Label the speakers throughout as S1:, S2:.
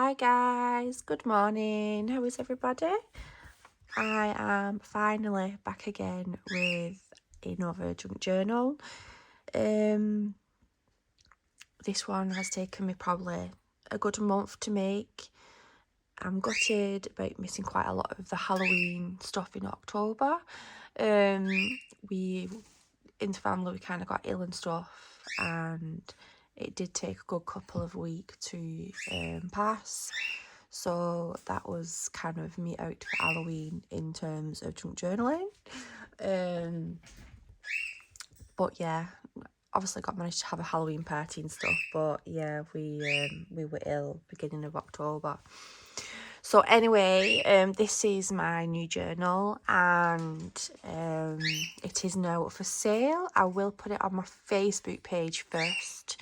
S1: Hi guys, good morning. How is everybody? I am finally back again with another junk journal. This one has taken me probably a good month to make. I'm gutted about missing quite a lot of the Halloween stuff in October. We in the family we kind of got ill and stuff, and it did take a good couple of weeks to pass. So that was kind of me out for Halloween in terms of junk journaling. But yeah, obviously managed to have a Halloween party and stuff. But yeah, we were ill beginning of October. So anyway, this is my new journal, and it is now up for sale. I will put it on my Facebook page first,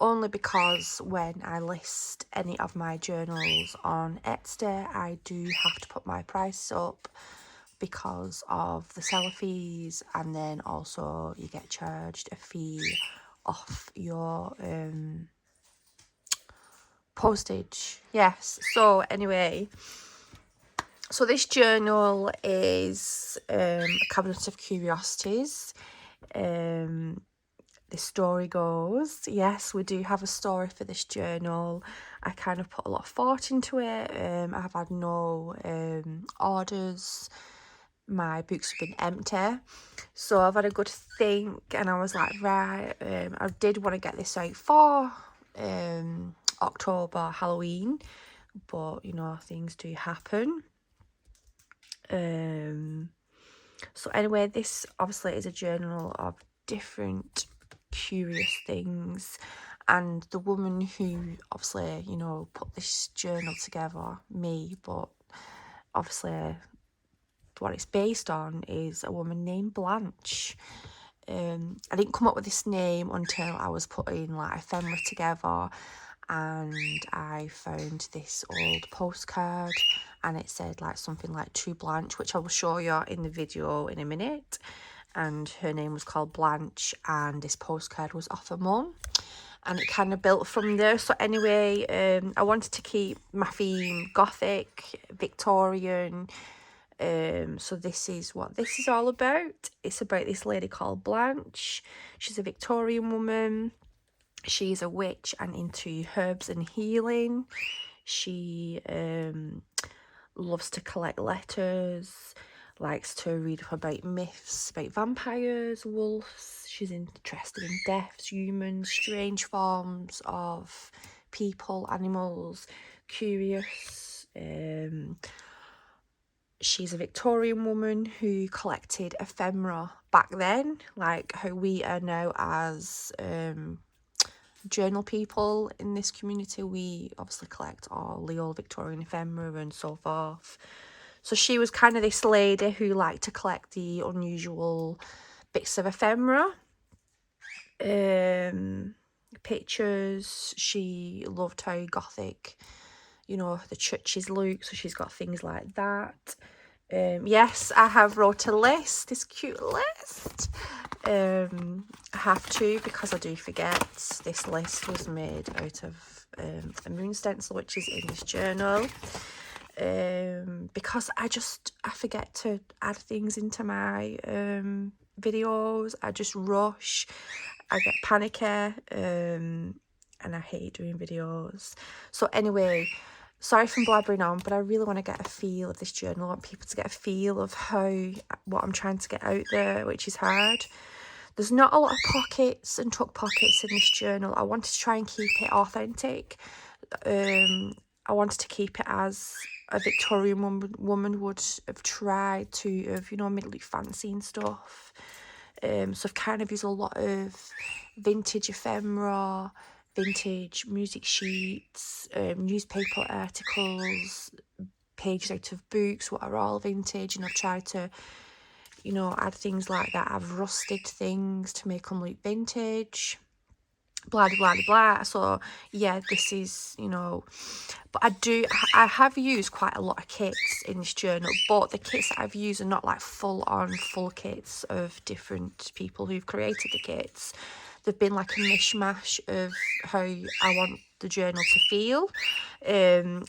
S1: only because when I list any of my journals on Etsy, I do have to put my price up because of the seller fees, and then also you get charged a fee off your postage. Yes, so anyway, so this journal is a cabinet of curiosities. The story goes, yes, we do have a story for this journal. I kind of put a lot of thought into it. I have had no orders. My books have been empty, so I've had a good think, and I was like, right, I did want to get this out for October Halloween, but you know, things do happen. So anyway, this obviously is a journal of different curious things, and the woman who obviously, you know, put this journal together, me, but obviously what it's based on is a woman named Blanche. I didn't come up with this name until I was putting like ephemera together, and I found this old postcard, and it said like something like to Blanche, which I will show you in the video in a minute. And her name was called Blanche, and this postcard was off her mum, and it kind of built from there. So anyway, I wanted to keep my theme Gothic, Victorian. So this is what this is all about. It's about this lady called Blanche. She's a Victorian woman. She's a witch and into herbs and healing. She loves to collect letters, likes to read up about myths, about vampires, wolves. She's interested in deaths, humans, strange forms of people, animals, curious. She's a Victorian woman who collected ephemera back then, like how we are now as journal people in this community. We obviously collect all the old Victorian ephemera and so forth. So she was kind of this lady who liked to collect the unusual bits of ephemera. Pictures. She loved how Gothic, you know, the churches look, so she's got things like that. Yes, I have wrote a list, this cute list. I have to, because I do forget. This list was made out of a moon stencil, which is in this journal. Because I forget to add things into my videos. I just rush. I get panicky, and I hate doing videos. So anyway, sorry for blabbering on, but I really want to get a feel of this journal. I want people to get a feel of what I'm trying to get out there, which is hard. There's not a lot of pockets and tuck pockets in this journal. I wanted to try and keep it authentic. I wanted to keep it as a Victorian woman would have tried to have, you know, made it look fancy and stuff. So I've kind of used a lot of vintage ephemera, vintage music sheets, newspaper articles, pages out of books, what are all vintage, and I've tried to, you know, add things like that. I've rusted things to make them look vintage, blah blah blah. So yeah, this is, you know, but I have used quite a lot of kits in this journal, but the kits that I've used are not like full kits of different people who've created the kits. they've been like a mishmash of how I want the journal to feel.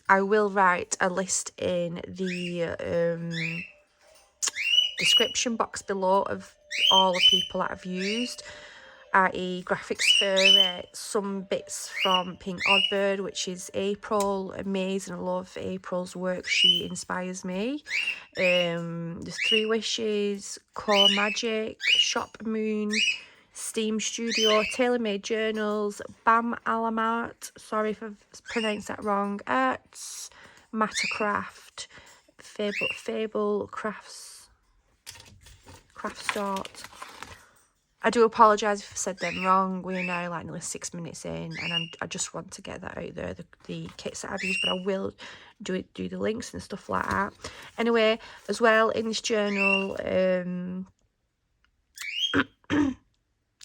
S1: I will write a list in the description box below of all the people that I've used, i.e. Graphics Fairy, some bits from Pink Oddbird, which is April, amazing, I love April's work, she inspires me. There's Three Wishes, Core Magic, Shop Moon, Steam Studio, Tailor Made Journals, Bam Alamart, sorry if I've pronounced that wrong, Arts, Mattercraft, Fable Crafts, Craft Start. I do apologise if I said them wrong. We're now like nearly 6 minutes in, and I just want to get that out there, the kits that I've used, but I will do the links and stuff like that. Anyway, as well, in this journal,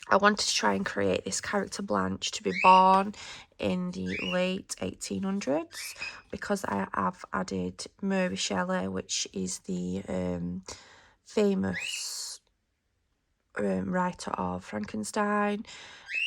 S1: I wanted to try and create this character Blanche to be born in the late 1800s, because I have added Mary Shelley, which is the famous writer of Frankenstein.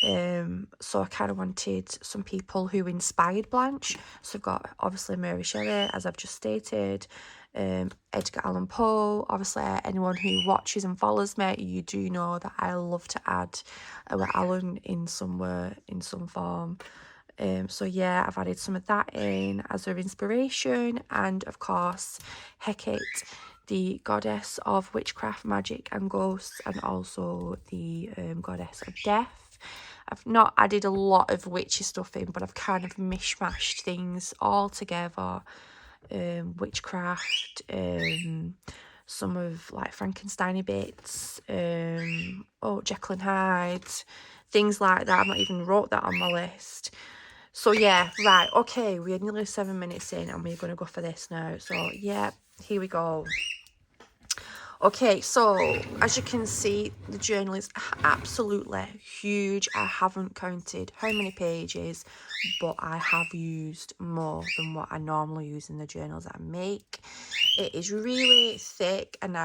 S1: So I kind of wanted some people who inspired Blanche. So I've got obviously Mary Shelley, as I've just stated, Edgar Allan Poe. Obviously, anyone who watches and follows me, you do know that I love to add Allan in somewhere, in some form. So yeah, I've added some of that in as their inspiration, and of course Hecate, the goddess of witchcraft, magic and ghosts, and also the goddess of death. I've not added a lot of witchy stuff in, but I've kind of mishmashed things all together. Witchcraft, some of like Frankenstein bits, Jekyll and Hyde, things like that. I've not even wrote that on my list. So yeah, right, okay, we're nearly 7 minutes in and we're going to go for this now. So yeah, here we go. Okay, so as you can see, the journal is absolutely huge. I haven't counted how many pages, but I have used more than what I normally use in the journals that I make. It is really thick, and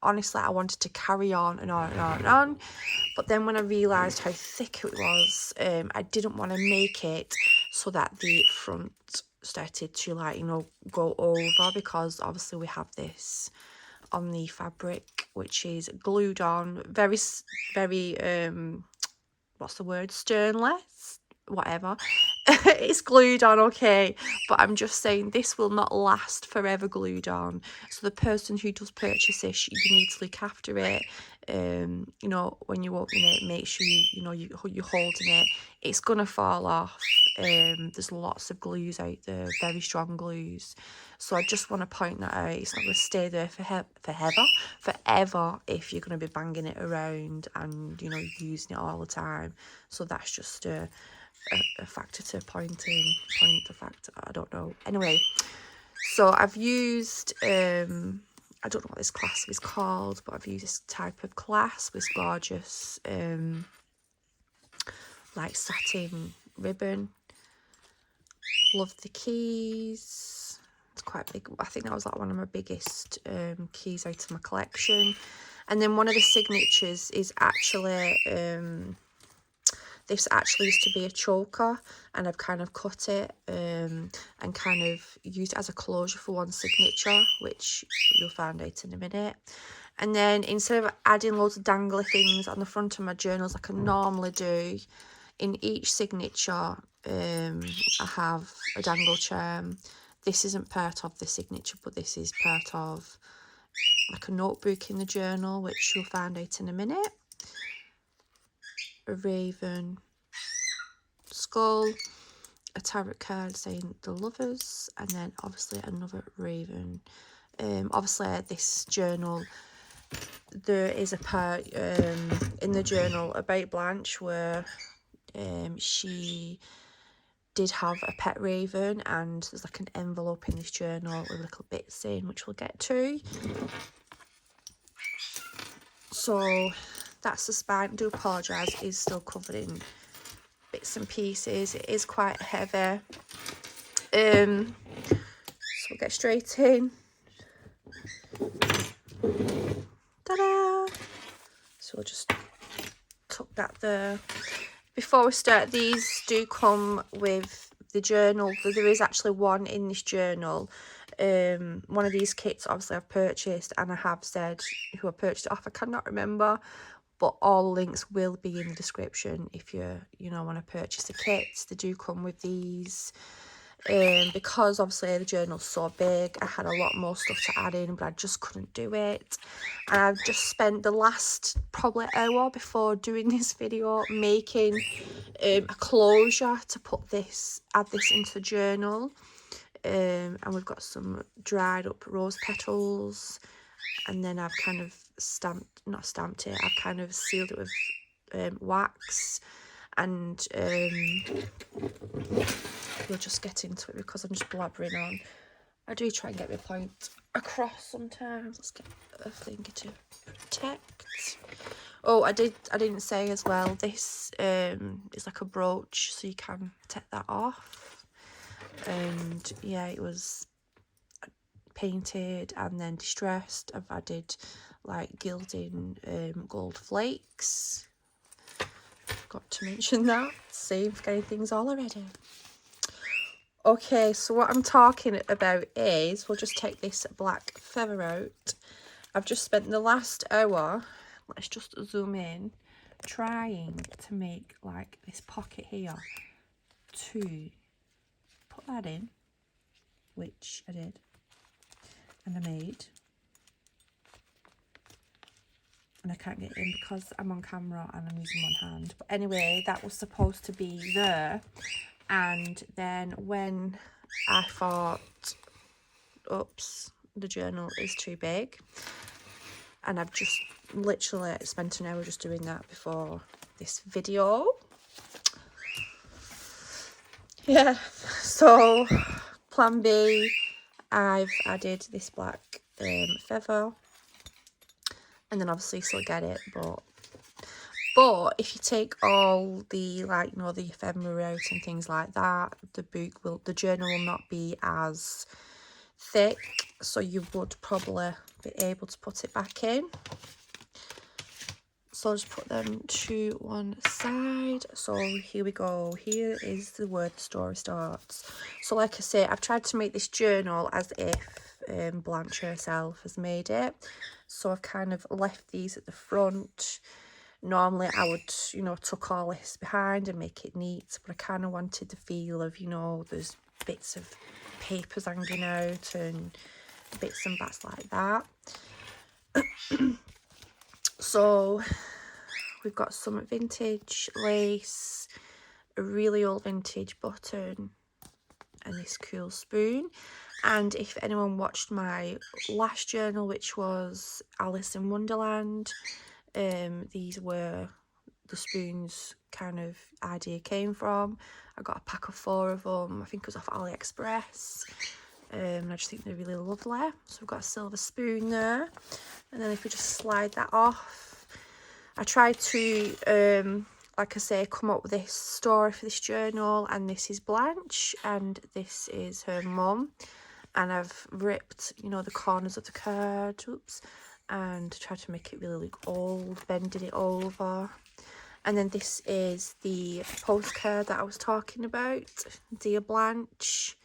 S1: honestly, I wanted to carry on and on and on and on. But then when I realised how thick it was, I didn't want to make it so that the front started to, like, you know, go over, because obviously we have this on the fabric, which is glued on very what's the word, sternless, whatever. It's glued on, okay, but I'm just saying this will not last forever glued on. So the person who does purchase this, you need to look after it. You know, when you open it, make sure you know you're holding it. It's gonna fall off. There's lots of glues out there, very strong glues. So I just want to point that out. It's not going to stay there forever if you're going to be banging it around and, you know, using it all the time. So that's just a factor to point the factor, I don't know. Anyway, so I've used I don't know what this clasp is called, but I've used this type of clasp with gorgeous like satin ribbon. Love the keys. It's quite big. I think that was like one of my biggest keys out of my collection. And then one of the signatures is actually this actually used to be a choker, and I've kind of cut it and kind of used it as a closure for one signature, which you'll find out in a minute. And then instead of adding loads of dangly things on the front of my journals like I normally do, in each signature I have a dangle charm. This isn't part of the signature, but this is part of like a notebook in the journal, which you'll find out in a minute. A raven, skull, a tarot card saying the lovers, and then obviously another raven. Obviously this journal, there is a part in the journal about Blanche where she did have a pet raven, and there's like an envelope in this journal with little bits in, which we'll get to. So that's the spine. I do apologise, it is still covered in bits and pieces. It is quite heavy. So we'll get straight in. Ta-da! So we'll just tuck that there. Before we start, these do come with the journal. There is actually one in this journal. One of these kits, obviously, I've purchased, and I have said who I purchased it off. I cannot remember, but all links will be in the description if you want to purchase the kits. They do come with these. Because obviously the journal's so big, I had a lot more stuff to add in, but I just couldn't do it. And I've just spent the last probably hour before doing this video making a closure to add this into the journal. And we've got some dried up rose petals, and then I've kind of not stamped it, I've kind of sealed it with wax, and we'll just get into it because I'm just blabbering on. I do try and get my point across sometimes. Let's get a finger to protect. Oh, I didn't say as well, this is like a brooch, so you can take that off. And yeah, it was painted and then distressed. I've added like gilding gold flakes. Got to mention that. See, I'm forgetting things all already. Okay, so what I'm talking about is, we'll just take this black feather out. I've just spent the last hour, let's just zoom in, trying to make like this pocket here to put that in, which I did, and I made. And I can't get in because I'm on camera and I'm using one hand. But anyway, that was supposed to be there. And then when I thought, oops, the journal is too big, and I've just literally spent an hour just doing that before this video. Yeah, so plan B, I've added this black feather, and then obviously still get it, but if you take all the, like, the ephemera out and things like that, the journal will not be as thick, so you would probably be able to put it back in. So I'll just put them to one side. So here we go. Here is where the story starts. So like I say, I've tried to make this journal as if Blanche herself has made it. So I've kind of left these at the front. Normally I would, tuck all this behind and make it neat, but I kind of wanted the feel of, there's bits of papers hanging out and bits and bats like that. So we've got some vintage lace, a really old vintage button, and this cool spoon. And if anyone watched my last journal, which was Alice in Wonderland, these were the spoons kind of idea came from. I got a pack of 4 of them. I think it was off AliExpress. And I just think they're really lovely. So we've got a silver spoon there. And then if we just slide that off, I tried to, like I say, come up with this story for this journal. And this is Blanche, and this is her mum. And I've ripped, the corners of the card, and tried to make it really look old, bending it over. And then this is the postcard that I was talking about. Dear Blanche,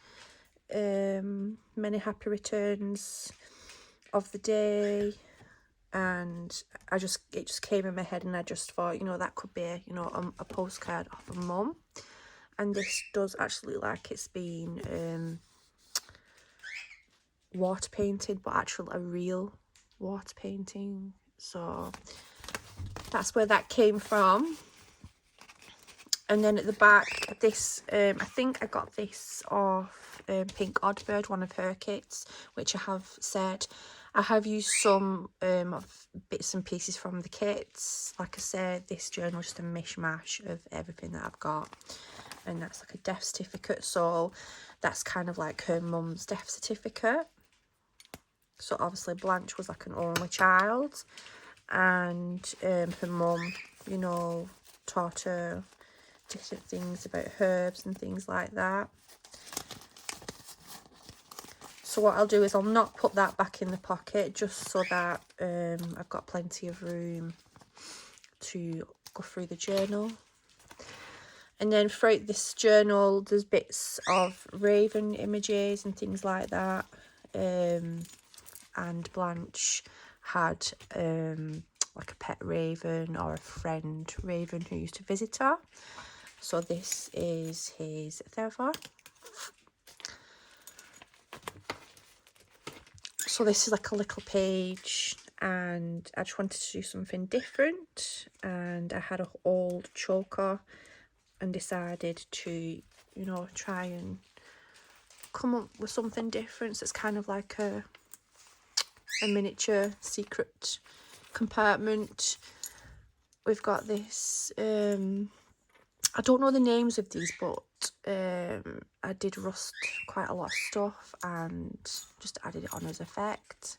S1: many happy returns of the day. And it just came in my head, and I just thought, that could be, a postcard of a mum. And this does actually look like it's been water painted, but actually a real water painting. So that's where that came from. And then at the back, this I think I got this off Pink Oddbird, one of her kits, which I have said I have used some of bits and pieces from the kits. Like I said, this journal is just a mishmash of everything that I've got, and that's like a death certificate, so that's kind of like her mum's death certificate. So obviously Blanche was like an only child, and her mum, taught her different things about herbs and things like that. So what I'll do is I'll not put that back in the pocket, just so that I've got plenty of room to go through the journal. And then throughout this journal, there's bits of raven images and things like that. And Blanche had like a pet raven or a friend raven who used to visit her. So this is his therefore. So this is like a little page, and I just wanted to do something different, and I had an old choker and decided to, you know, try and come up with something different. So it's kind of like a miniature secret compartment. We've got this, I don't know the names of these, but I did rust quite a lot of stuff and just added it on as effect.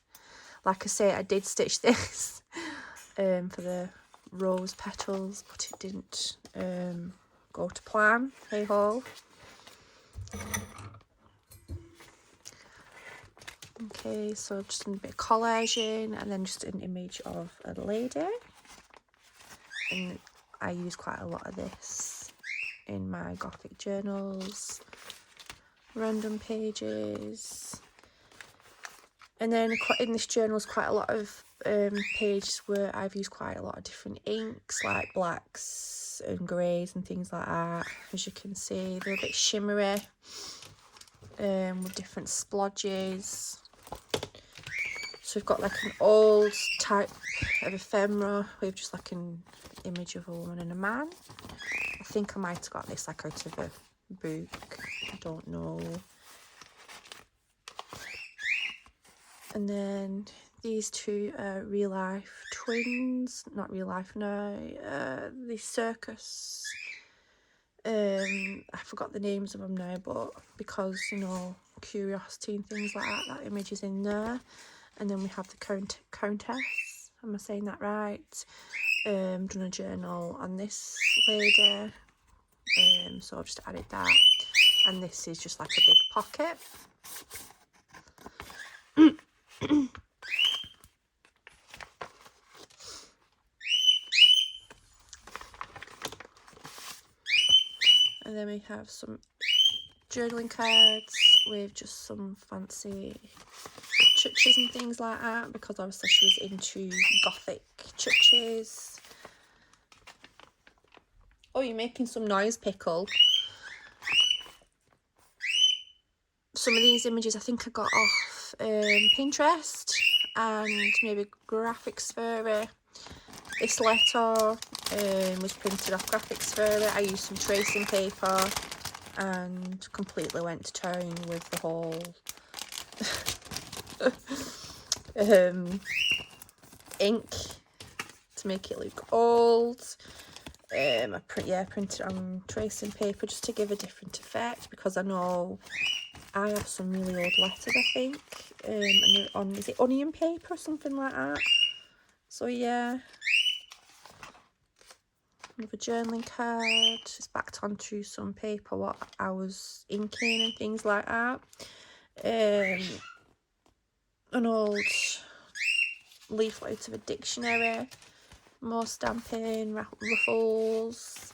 S1: Like I say, I did stitch this for the rose petals, but it didn't go to plan. Hey ho. Okay, so just a bit of collaging, and then just an image of a lady. And I use quite a lot of this in my Gothic journals, random pages. And then in this journal is quite a lot of pages where I've used quite a lot of different inks, like blacks and greys and things like that. As you can see, they're a bit shimmery, with different splodges. So we've got like an old type of ephemera with just like an image of a woman and a man. I think I might have got this like out of a book, I don't know. And then these two are real life twins, not real life now, the circus. I forgot the names of them now, but because, you know, curiosity and things like that, that image is in there. And then we have the countess, am I saying that right? Done a journal on this lady, so I've just added that. And this is just like a big pocket. And then we have some journaling cards with just some fancy churches and things like that, because obviously she was into Gothic churches. Oh, you're making some noise, Pickle. Some of these images I think I got off Pinterest and maybe Graphics Fairy. This letter was printed off Graphics Fairy. I used some tracing paper and completely went to town with the whole ink to make it look old. I printed on tracing paper just to give a different effect, because I know I have some really old letters, I think, and they're on, is it onion paper or something like that? So yeah, another journaling card. It's backed onto some paper what I was inking and things like that. An old leaflet of a dictionary, more stamping, ruffles,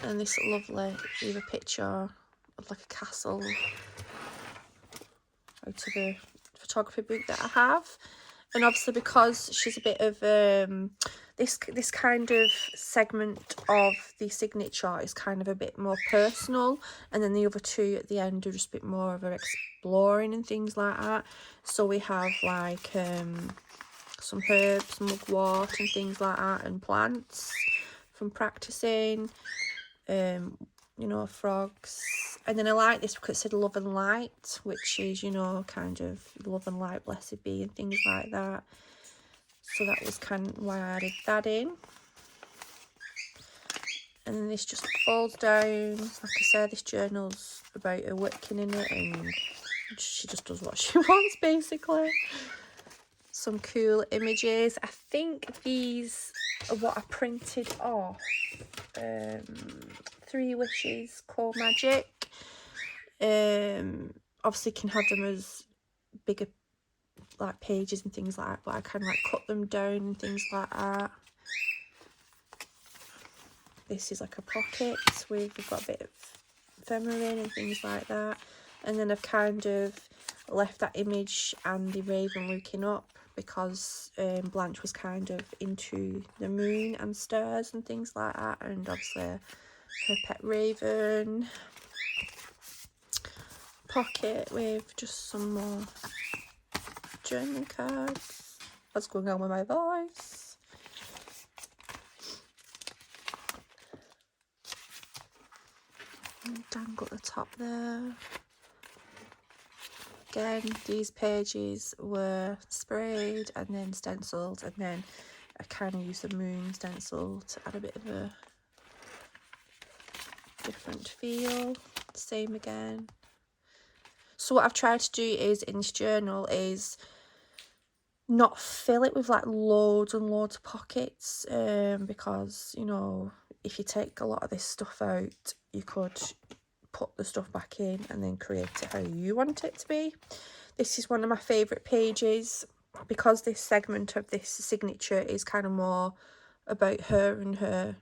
S1: and this lovely either picture of like a castle out of a photography book that I have. And obviously because she's a bit of this kind of segment of the signature is kind of a bit more personal, and then the other two at the end are just a bit more of her exploring and things like that. So we have like some herbs, mugwort and things like that, and plants from practicing, you know, frogs. And then I like this because it said love and light, which is, you know, kind of love and light, blessed be, and things like that. So that was kind of why I added that in. And then this just folds down. Like I said, this journal's about her working in it, and she just does what she wants, basically. Some cool images. I think these are what I printed off. 3 Wishes Core Magic. Obviously can have them as bigger like pages and things like that, but I kind of like cut them down and things like that. this is like a pocket with, we've got a bit of ephemera in and things like that. And then I've kind of left that image and the raven looking up, because Blanche was kind of into the moon and stars and things like that, and obviously her pet raven. Pocket with just some more journaling cards. What's going on with my voice? And dangle at the top there. Again, these pages were sprayed and then stenciled, and then I kind of used the moon stencil to add a bit of a different feel. Same again. So what I've tried to do is, in this journal, is not fill it with like loads and loads of pockets, because, you know, if you take a lot of this stuff out, you could put the stuff back in and then create it how you want it to be. This is one of my favourite pages, because this segment of this signature is kind of more about her and her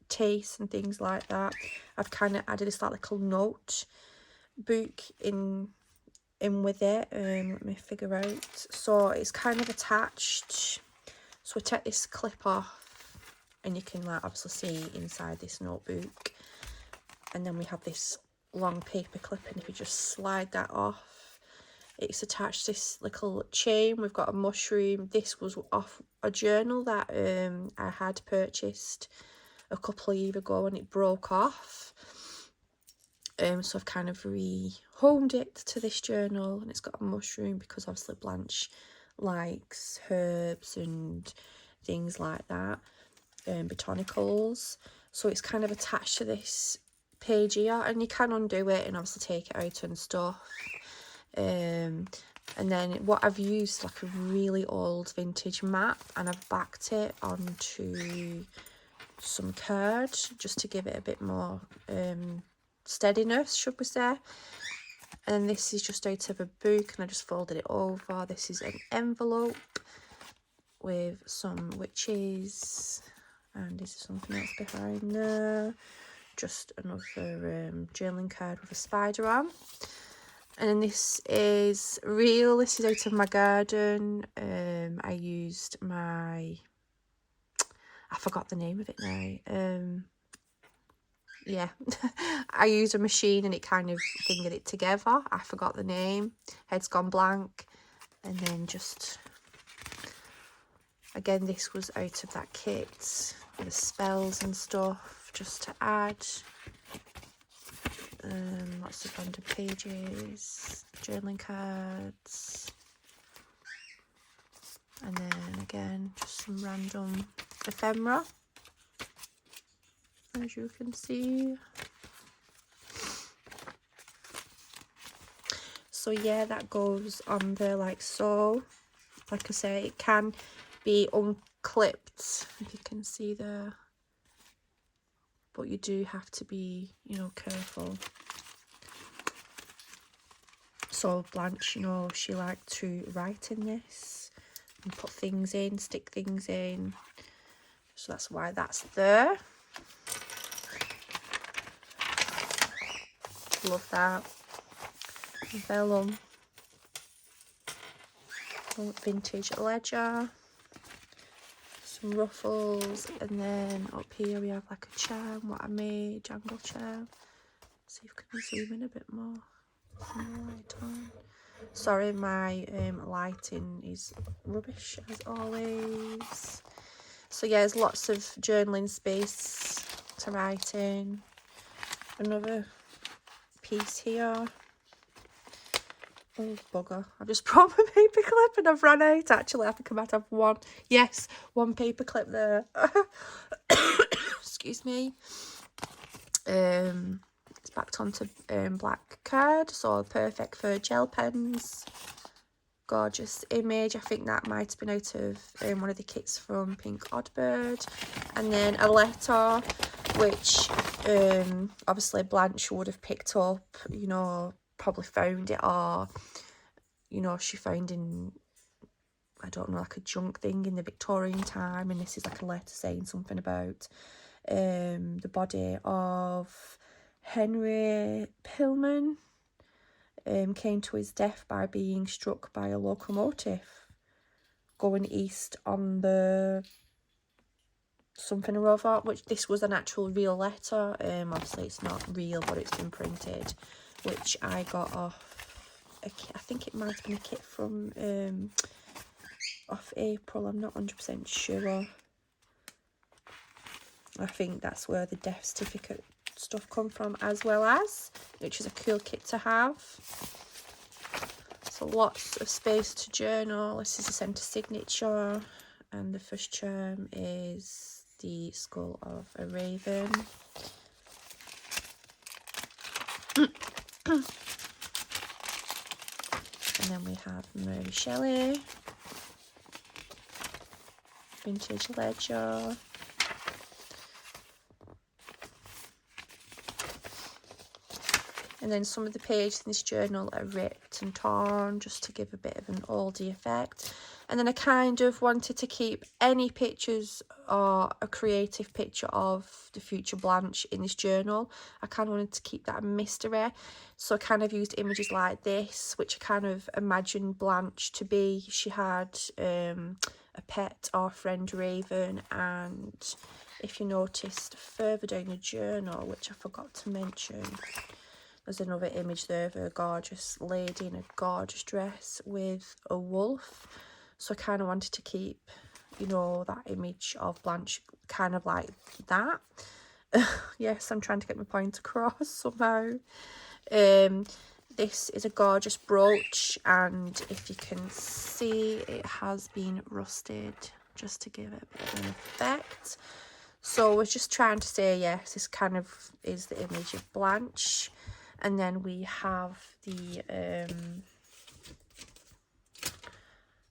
S1: taste and things like that. I've kind of added this like little note book in with it. Let me figure out. So it's kind of attached. So we take this clip off, and you can like obviously see inside this notebook. And then we have this long paper clip, and if you just slide that off, it's attached to this little chain. We've got a mushroom. This was off a journal that I had purchased a couple of years ago, and it broke off. So I've kind of rehomed it to this journal, and it's got a mushroom because obviously Blanche likes herbs and things like that, botanicals. So it's kind of attached to this page here, and you can undo it and obviously take it out and stuff. And then what I've used, like a really old vintage map, and I've backed it onto some card just to give it a bit more steadiness, should we say. And this is just out of a book, and I just folded it over. This is an envelope with some witches, and this is something else behind there. Just another journaling card with a spider on. And then this is real. This is out of my garden. I used my, I forgot the name of it now. Yeah, I used a machine and it kind of fingered it together. I forgot the name. Head's gone blank. And then just, again, this was out of that kit with the spells and stuff, just to add. Lots of random pages, journaling cards, and then again just some random ephemera, as you can see. So yeah, that goes on there like so. Like I say, it can be unclipped, if you can see there, but you do have to be, you know, careful. So Blanche, you know, she liked to write in this and put things in, stick things in. So that's why that's there. Love that. Vellum. Vintage ledger. Some ruffles. And then up here we have like a charm, what I made, jangle charm. See if I can zoom in a bit more. Light on. Sorry, my lighting is rubbish as always. So yeah, there's lots of journaling space to write in. Another piece here. Oh bugger, I've just brought my paper clip and I've run out. Actually, I think I might have one. Yes, one paper clip there. Excuse me. It's backed onto black card, so perfect for gel pens. Gorgeous image. I think that might have been out of one of the kits from Pink Oddbird. And then a letter, which obviously Blanche would have picked up, you know, probably found it, or, you know, she found in, I don't know, like a junk thing in the Victorian time. And this is like a letter saying something about the body of Henry Pillman came to his death by being struck by a locomotive going east on the something or other, which this was an actual real letter. Obviously it's not real, but it's been printed, which I got off a kit. I think it might have been a kit from off April, I'm not 100% sure. I think that's where the death certificate stuff come from as well as, which is a cool kit to have. So lots of space to journal. This is a centre signature, and the first charm is the skull of a raven. And then we have Mary Shelley, vintage ledger. And then some of the pages in this journal are ripped and torn just to give a bit of an oldie effect. And then I kind of wanted to keep any pictures or a creative picture of the future Blanche in this journal. I kind of wanted to keep that a mystery. So I kind of used images like this, which I kind of imagined Blanche to be. She had a pet or friend raven, and if you noticed further down the journal, which I forgot to mention, there's another image there of a gorgeous lady in a gorgeous dress with a wolf. So I kind of wanted to keep, you know, that image of Blanche kind of like that. Yes, I'm trying to get my point across somehow. This is a gorgeous brooch, and if you can see, it has been rusted just to give it a bit of an effect. So we're just trying to say, yes, this kind of is the image of Blanche. And then we have the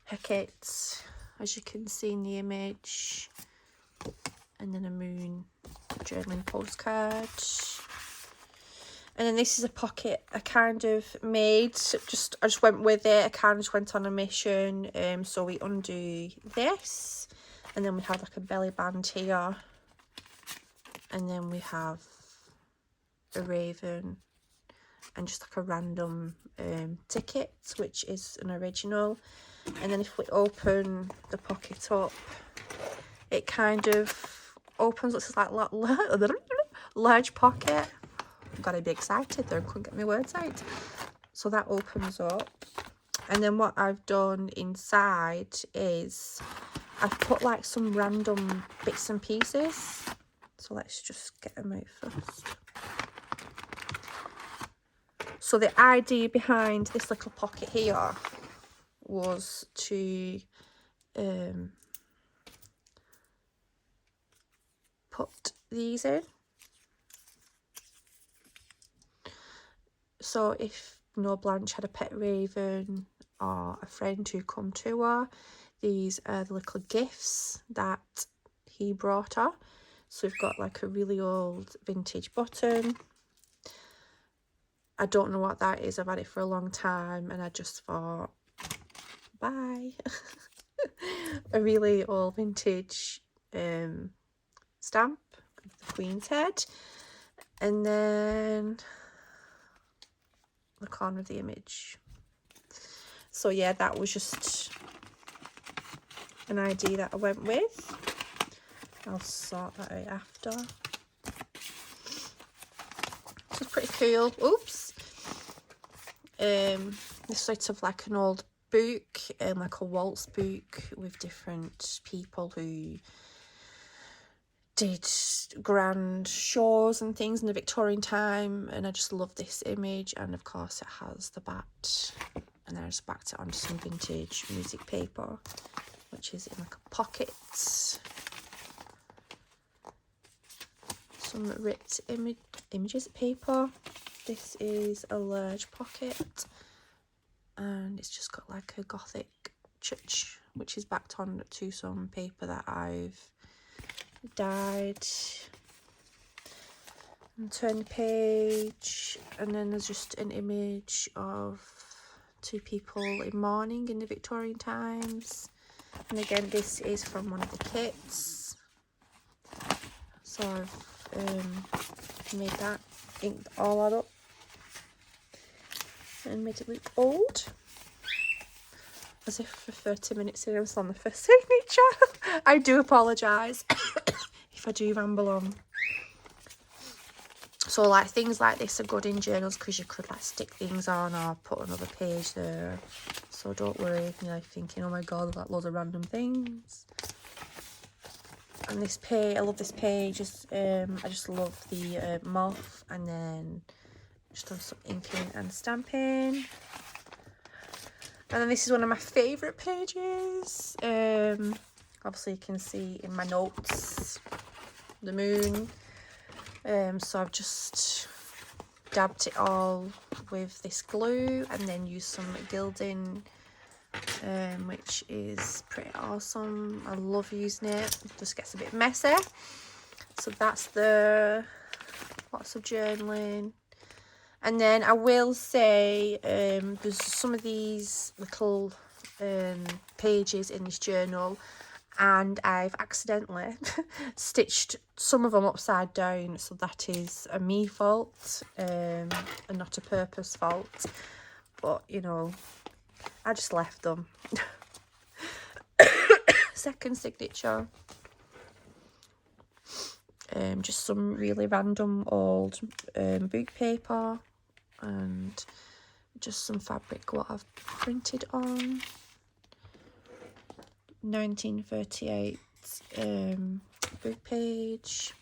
S1: Hecate, as you can see in the image, and then a moon journaling postcard. And then this is a pocket I kind of made, I just went with it. I kind of just went on a mission. So we undo this, and then we have like a belly band here, and then we have a raven and just like a random ticket, which is an original. And then if we open the pocket up, it kind of opens, looks like large pocket. I've got to be excited there, I couldn't get my words out. So that opens up, and then what I've done inside is I've put like some random bits and pieces. So let's just get them out first. So the idea behind this little pocket here was to put these in. So if Blanche had a pet raven or a friend who come to her, these are the little gifts that he brought her. So we've got like a really old vintage button. I don't know what that is. I've had it for a long time, and I just thought, bye. A really old vintage stamp of the Queen's head, and then the corner of the image. So yeah, that was just an idea that I went with. I'll sort that out after. This is pretty cool. Oops. This sort of like an old book, like a waltz book with different people who did grand shows and things in the Victorian time, and I just love this image. And of course it has the bat, and then I just backed it onto some vintage music paper, which is in like a pocket. Some ripped images paper. This is a large pocket, and it's just got like a Gothic church, which is backed on to some paper that I've dyed. And turn the page, and then there's just an image of two people in mourning in the Victorian times. And again, this is from one of the kits. So I've made that, inked all that up and made it look old. As if for 30 minutes I was on the first signature. I do apologise if I do ramble on. So like things like this are good in journals because you could like stick things on or put another page there. So don't worry if you're like thinking, oh my god, like loads of random things. And this page, I love this page. I just love the moth, and then just done some inking and stamping. And then this is one of my favourite pages. Obviously you can see in my notes the moon. So I've just dabbed it all with this glue and then used some gilding, which is pretty awesome. I love using it. It just gets a bit messy. So that's the lots of journaling. And then I will say there's some of these little pages in this journal, and I've accidentally stitched some of them upside down, so that is a me fault and not a purpose fault, but you know, I just left them. Second signature, just some really random old book paper and just some fabric what I've printed on. 1938 book page.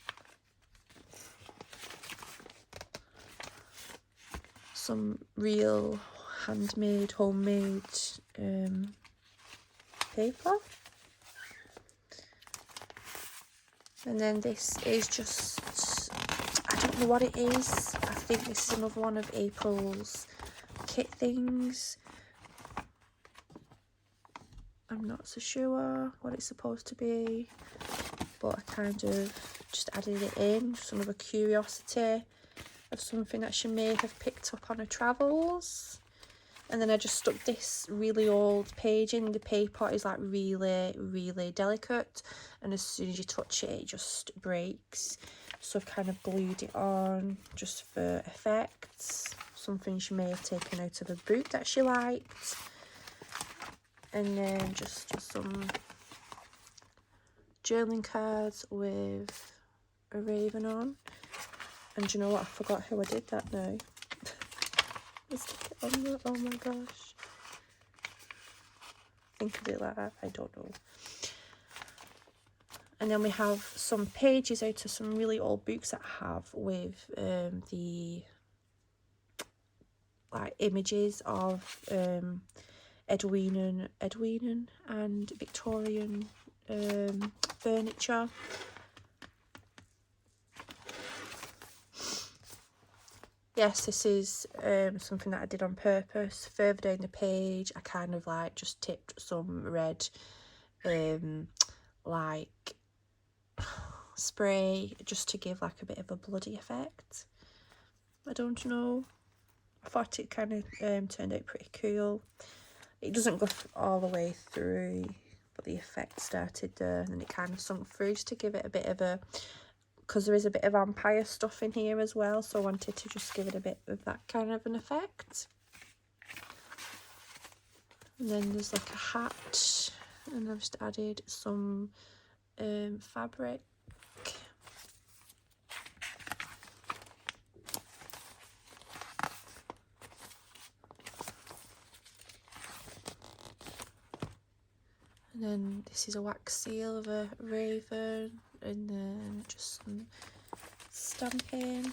S1: Some real handmade, homemade paper. And then this is just, I don't know what it is. I think this is another one of April's kit things. I'm not so sure what it's supposed to be, but I kind of just added it in. Just another curiosity of something that she may have picked up on her travels. And then I just stuck this really old page in. The paper is like really, really delicate, and as soon as you touch it, it just breaks. So I've kind of glued it on just for effect. Something she may have taken out of a book that she liked. And then just some journaling cards with a raven on. And do you know what? I forgot how I did that now. Let's stick it on there. Oh my gosh. I think I did it like that. I don't know. And then we have some pages out of some really old books that I have with the like images of Edwina and Victorian furniture. Yes, this is something that I did on purpose. Further down the page, I kind of like just tipped some red like spray just to give like a bit of a bloody effect. I don't know. I thought it kind of turned out pretty cool. It doesn't go all the way through, but the effect started there and then it kind of sunk through just to give it a bit of a, because there is a bit of vampire stuff in here as well, so I wanted to just give it a bit of that kind of an effect. And then there's like a hat, and I've just added some fabric. And then this is a wax seal of a raven, and then just some stamping.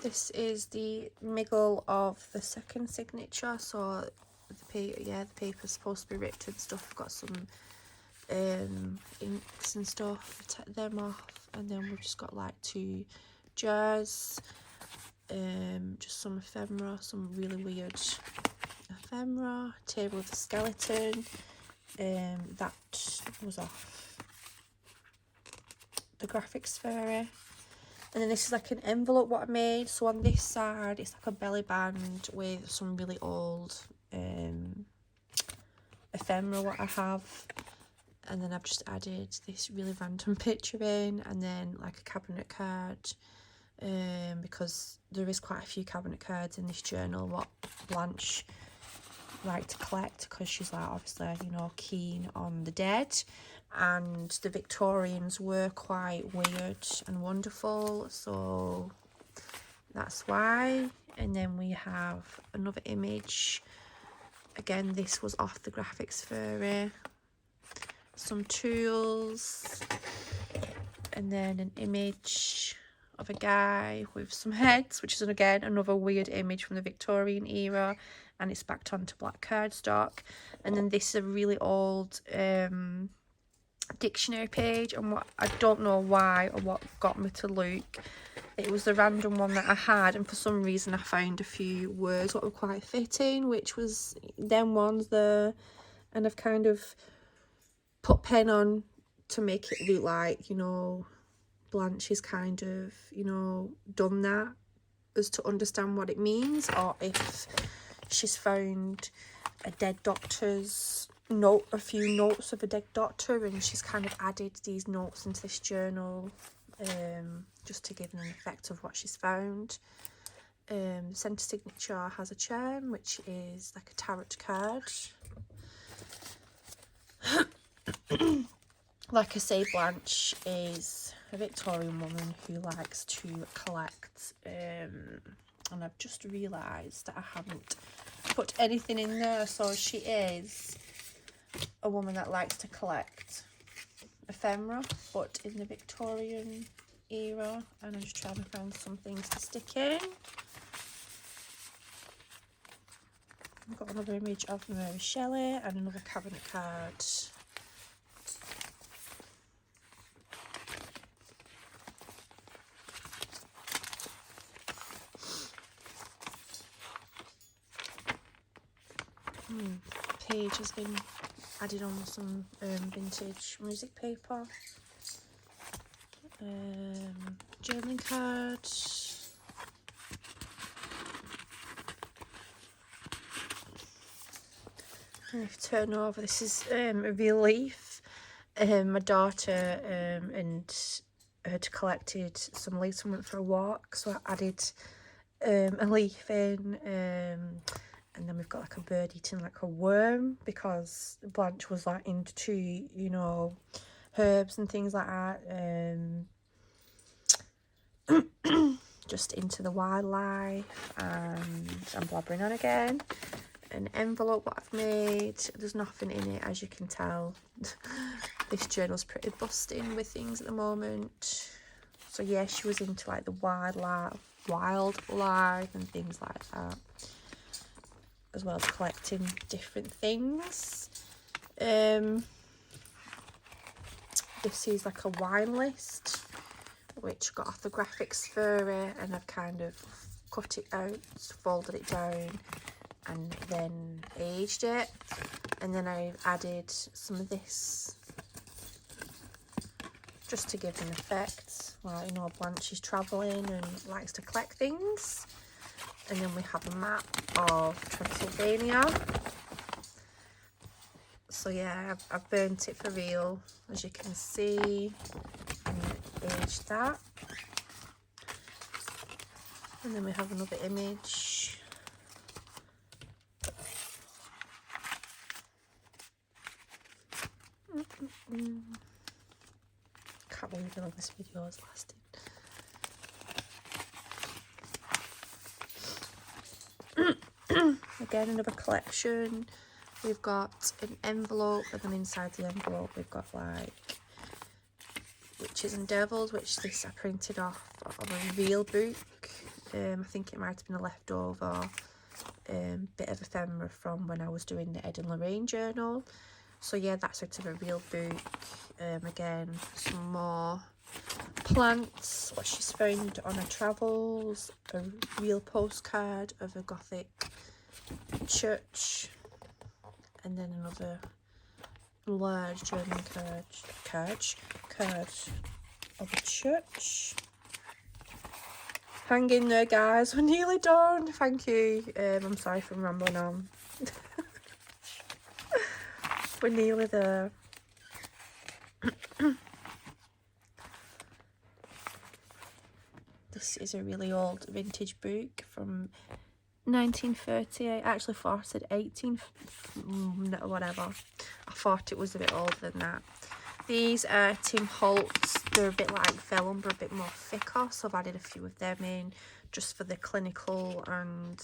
S1: This is the miggle of the second signature, so the paper's supposed to be ripped and stuff. I've got some inks and stuff, take them off, and then we've just got like 2 jars, just some ephemera, some really weird ephemera, table with a skeleton, that was off the graphics fairy. And then this is like an envelope what I made. So on this side, it's like a belly band with some really old ephemera what I have. And then I've just added this really random picture in, and then like a cabinet card, because there is quite a few cabinet cards in this journal what Blanche liked to collect, because she's like obviously, you know, keen on the dead, and the Victorians were quite weird and wonderful, so that's why. And then we have another image. Again, this was off the graphics fairy. Some tools, and then an image of a guy with some heads, which is again another weird image from the Victorian era, and it's backed onto black cardstock. And then this is a really old dictionary page, and what I don't know why or what got me to look, it was the random one that I had, and for some reason I found a few words what were quite fitting, which was them ones there, and I've kind of put pen on to make it look like, you know, Blanche is kind of, you know, done that as to understand what it means, or if she's found a dead doctor's note, a few notes of a dead doctor, and she's kind of added these notes into this journal just to give an effect of what she's found. The centre signature has a charm, which is like a tarot card. Like I say, Blanche is a Victorian woman who likes to collect, and I've just realised that I haven't put anything in there, so she is a woman that likes to collect ephemera, but in the Victorian era, and I'm just trying to find some things to stick in. I've got another image of Mary Shelley and another cabinet card. Page has been added on with some vintage music paper. Journaling card. And if you turn over, this is a real leaf. My daughter and had collected some leaves and went for a walk, so I added a leaf in, and then we've got like a bird eating like a worm, because Blanche was like into, you know, herbs and things like that, just into the wildlife. And I'm blabbering on again. An envelope what I've made, there's nothing in it, as you can tell. This journal's pretty busting with things at the moment. So yeah, she was into like the wildlife and things like that, as well as collecting different things. This is like a wine list, which got off the graphics fairy, and I've kind of cut it out, folded it down, and then aged it. And then I've added some of this just to give an effect. Well, you know, Blanche is travelling and likes to collect things. And then we have a map of Transylvania. So yeah, I've burnt it for real, as you can see, and aged that. And then we have another image. Can't believe how long this video has lasted. Again, another collection. We've got an envelope, and then inside the envelope we've got like witches and devils, which this I printed off of a real book. I think it might have been a leftover bit of ephemera from when I was doing the Ed and Lorraine journal. So yeah, that's out of a real book. Again, some more plants, what she's found on her travels, a real postcard of a Gothic church, and then another large German card of a church. Hang in there, guys. We're nearly done. Thank you. I'm sorry for rambling on. We're nearly there. This is a really old vintage book from 1938. Actually, thought it said 18. No, whatever. I thought it was a bit older than that. These are Tim Holtz. They're a bit like vellum, but a bit more thicker. So I've added a few of them in just for the clinical and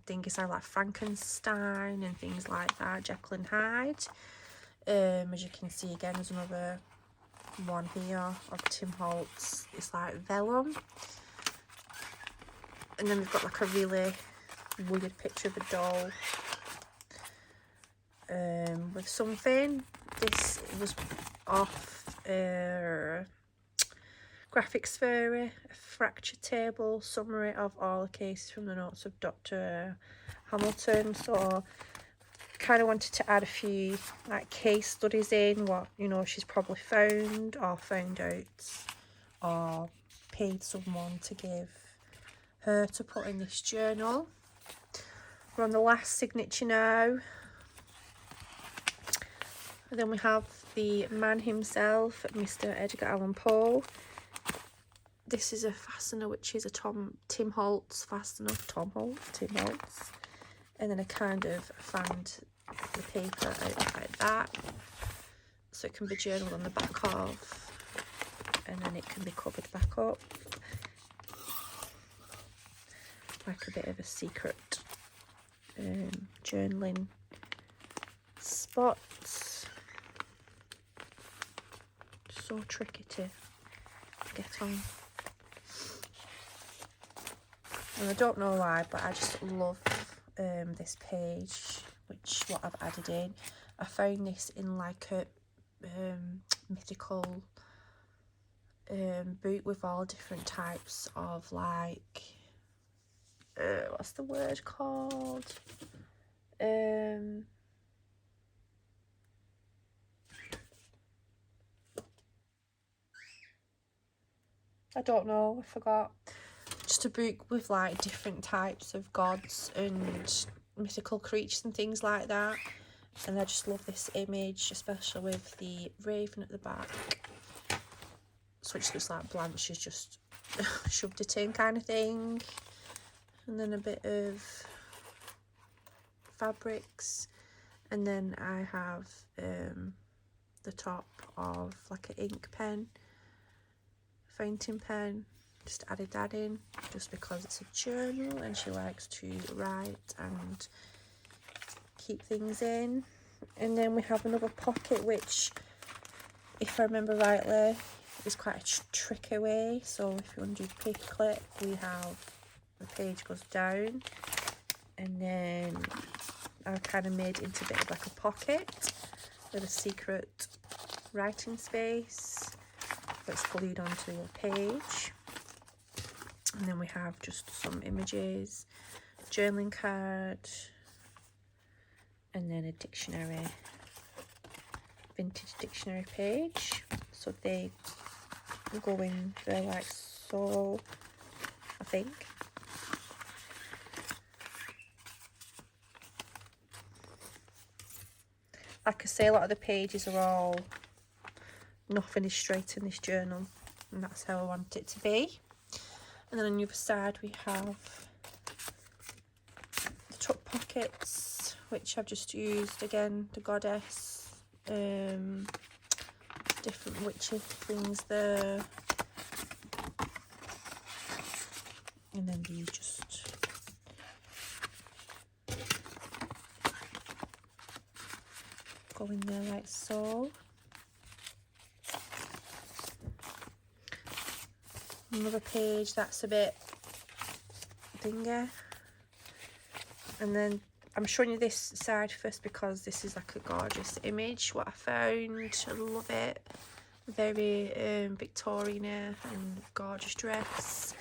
S1: things. I like Frankenstein and things like that. Jekyll and Hyde. As you can see again, there's another one here of Tim Holtz. It's like vellum. And then we've got like a really weird picture of a doll with something. This was off Graphics Theory, a fracture table, summary of all the cases from the notes of Dr. Hamilton. So kind of wanted to add a few like case studies in, what, you know, she's probably found or found out or paid someone to give her to put in this journal. We're on the last signature now. And then we have the man himself, Mr. Edgar Allan Poe. This is a fastener, which is a Tim Holtz fastener. Tim Holtz. And then I kind of fanned the paper out like that. So it can be journaled on the back of. And then it can be covered back up. Like a bit of a secret journaling spot. So tricky to get on. And I don't know why, but I just love this page, which what I've added in. I found this in like a mythical book with all different types of like what's the word called? I don't know, I forgot. Just a book with like different types of gods and mythical creatures and things like that. And I just love this image, especially with the raven at the back. So it looks like Blanche has just shoved it in kind of thing. And then a bit of fabrics. And then I have the top of like an ink pen, fountain pen. Just added that in just because it's a journal and she likes to write and keep things in. And then we have another pocket, which, if I remember rightly, is quite a tricky way. So if you want to do the paper clip, we have the page goes down, and then I kind of made it into a bit of like a pocket with a secret writing space that's glued onto a page. And then we have just some images, journaling card, and then a dictionary, vintage dictionary page. So they go in there like so, I think. Like I say, a lot of the pages are all, nothing is straight in this journal, and that's how I want it to be. And then on the other side we have the tuck pockets, which I've just used again, the goddess, different witchy things there. And then these just go in there like so. Another page that's a bit thingy, and then I'm showing you this side first because this is like a gorgeous image what I found. I love it, very Victorian and gorgeous dress.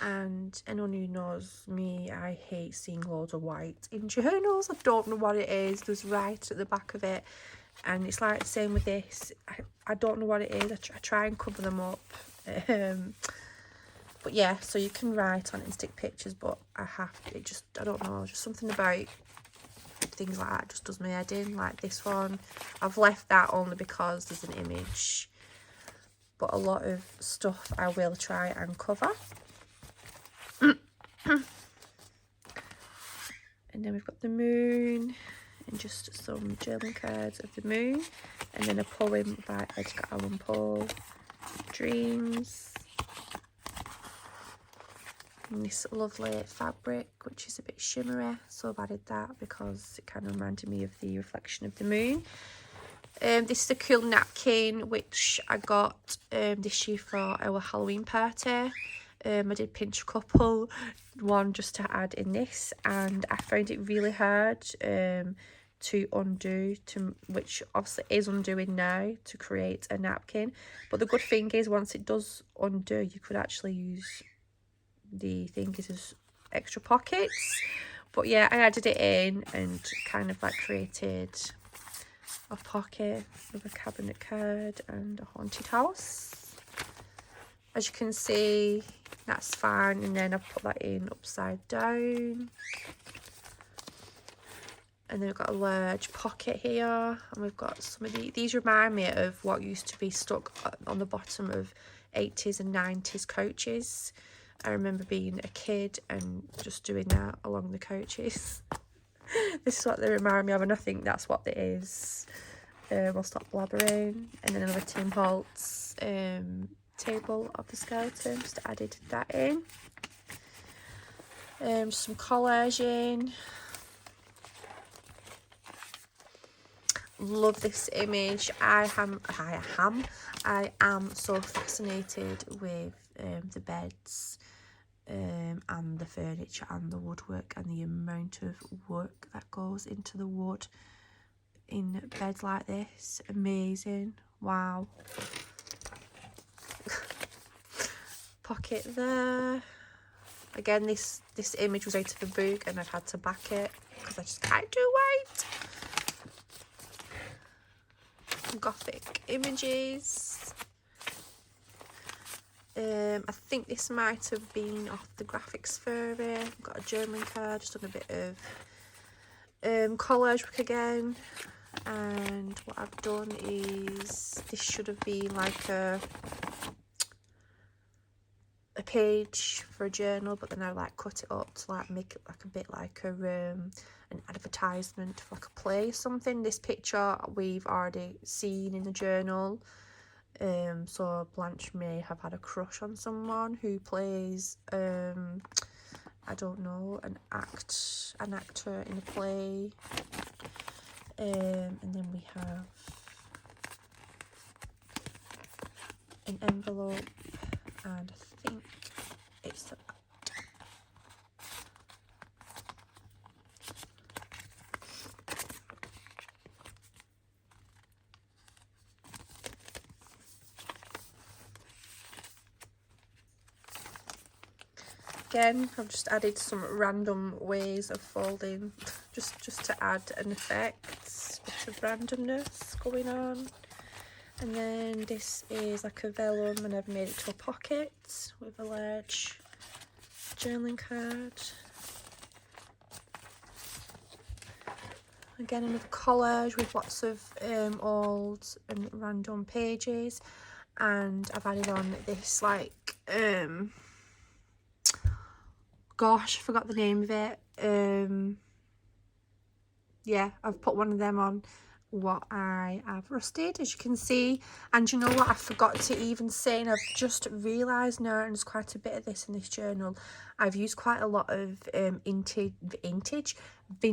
S1: And anyone who knows me, I hate seeing loads of white in journals. I don't know what it is. There's right at the back of it, and it's like the same with this. I don't know what it is. I try and cover them up. But yeah, so you can write on it and stick pictures, but I don't know, just something about things like that just does my head in. Like this one, I've left that only because there's an image, but a lot of stuff I will try and cover. And then we've got the moon and just some journaling cards of the moon, and then a poem by Edgar Allan Poe, Dreams. And this lovely fabric, which is a bit shimmery, so I've added that because it kind of reminded me of the reflection of the moon. This is a cool napkin which I got this year for our Halloween party. I did pinch a couple, one just to add in this, and I found it really hard to undo, which obviously is undoing now, to create a napkin. But the good thing is, once it does undo, you could actually use the thing as extra pockets. But yeah, I added it in and kind of like created a pocket with a cabinet card and a haunted house. As you can see, that's fine, and then I've put that in upside down. And then we've got a large pocket here, and we've got some of these remind me of what used to be stuck on the bottom of 80s and 90s coaches. I remember being a kid and just doing that along the coaches. This is what they remind me of, and I think that's what it is. I'll stop blabbering. And then another Tim Holtz table of the skeleton, just added that in. Just some collaging. Love this image. I am so fascinated with the beds and the furniture and the woodwork and the amount of work that goes into the wood in beds like this. Amazing. Wow. Pocket there. Again, this image was out of a book and I've had to back it because I just can't do it. Gothic images. I think this might have been off the graphics furry. I've got a journaling card, just done a bit of collage work again. And what I've done is, this should have been like a page for a journal, but then I like cut it up to like make it like a bit like an advertisement for like a play or something. This picture we've already seen in the journal, so Blanche may have had a crush on someone who plays I don't know, an actor in a play. And then we have an envelope, and I think it's that. Again, I've just added some random ways of folding, just to add an effect, bit of randomness going on. And then this is like a vellum, and I've made it to a pocket with a large journaling card. Again, another collage with lots of old and random pages, and I've added on this like gosh, I forgot the name of it. Yeah, I've put one of them on what I have rusted, as you can see. And you know what, I forgot to even say, and I've just realised now, and there's quite a bit of this in this journal, I've used quite a lot of vintage sellotape.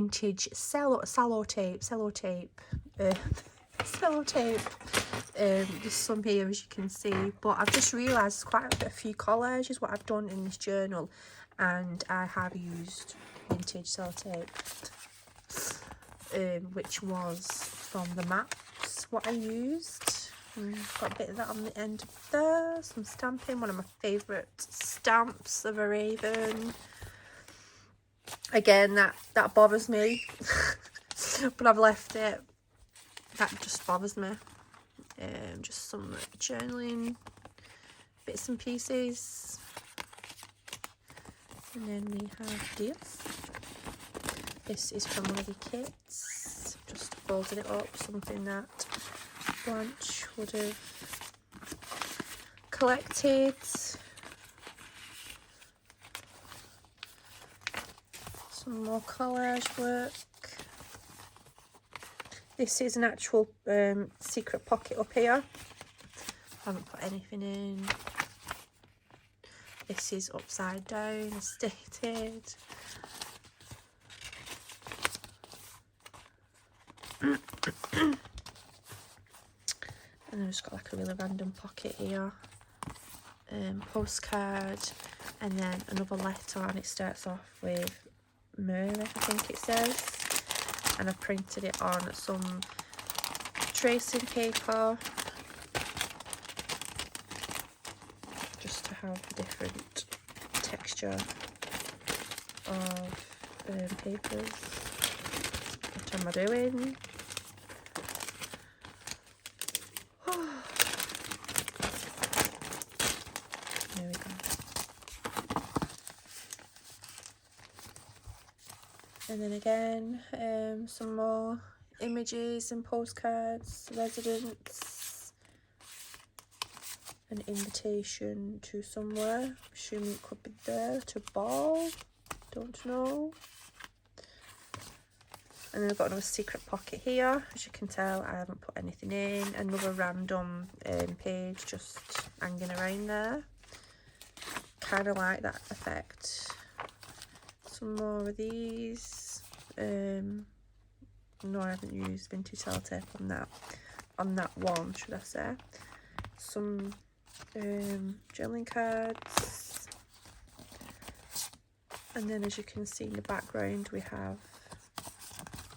S1: There's some here, as you can see, but I've just realised quite a few collages what I've done in this journal, and I have used vintage sellotape, which was from the maps what I used. Got a bit of that on the end of there, some stamping, one of my favourite stamps of a raven. Again, that bothers me, but I've left it. That just bothers me. Just some journaling bits and pieces. And then we have this. This is from one of the kits. Just folded it up, something that Blanche would have collected. Some more collage work. This is an actual secret pocket up here. I haven't put anything in. This is upside down, as stated. And I've just got like a really random pocket here. Postcard, and then another letter, and it starts off with Mary, I think it says. And I printed it on some tracing paper just to have a different texture of papers. What am I doing? There we go. And then again, some more images and postcards, residence, an invitation to somewhere, assuming it could be there, to a ball, don't know. And then I've got another secret pocket here. As you can tell, I haven't put anything in. Another random page just hanging around there. Kind of like that effect. Some more of these. No, I haven't used vintage sellotape on that one, should I say. Some journaling cards. And then, as you can see in the background, we have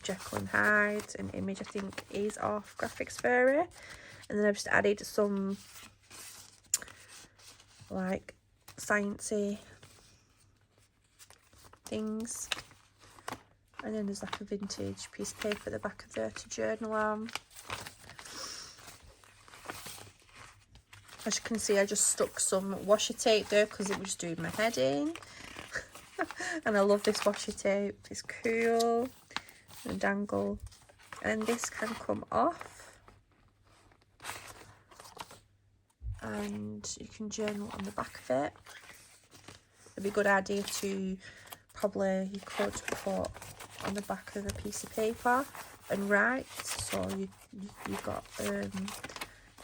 S1: Jekyll and Hyde, an image I think is off Graphics Fairy. And then I've just added some like sciencey things. And then there's like a vintage piece of paper at the back of there to journal on. As you can see, I just stuck some washi tape there because it was doing my head in. And I love this washi tape, it's cool. And dangle. And this can come off. And you can journal on the back of it. It'd be a good idea to probably, you could put on the back of a piece of paper and write, so you got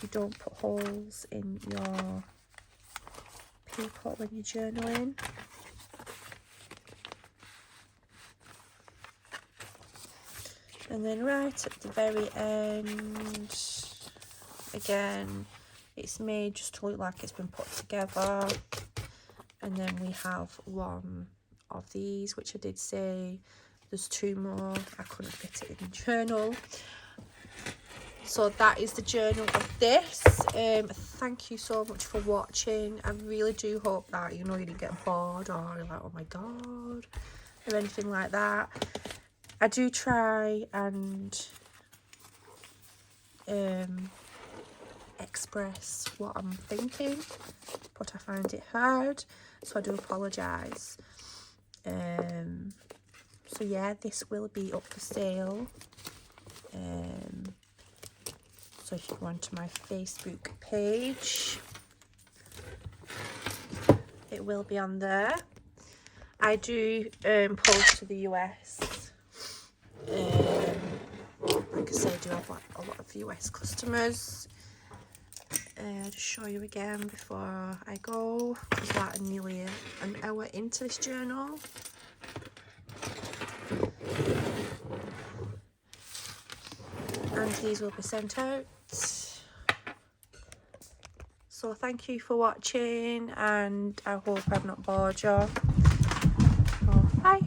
S1: you don't put holes in your paper when you're journaling. And then right at the very end, again, it's made just to look like it's been put together. And then we have one of these, which I did say there's two more. I couldn't fit it in the journal. So that is the journal of this. Thank you so much for watching. I really do hope that, you didn't get bored or you're like, oh my god, or anything like that. I do try and express what I'm thinking, but I find it hard, so I do apologise. So yeah, this will be up for sale. So if you go onto my Facebook page, it will be on there. I do post to the US. Like I said, I do have a lot of US customers. Just show you again before I go, because we're nearly an hour into this journal. And these will be sent out. So thank you for watching, and I hope I've not bored you. So, bye.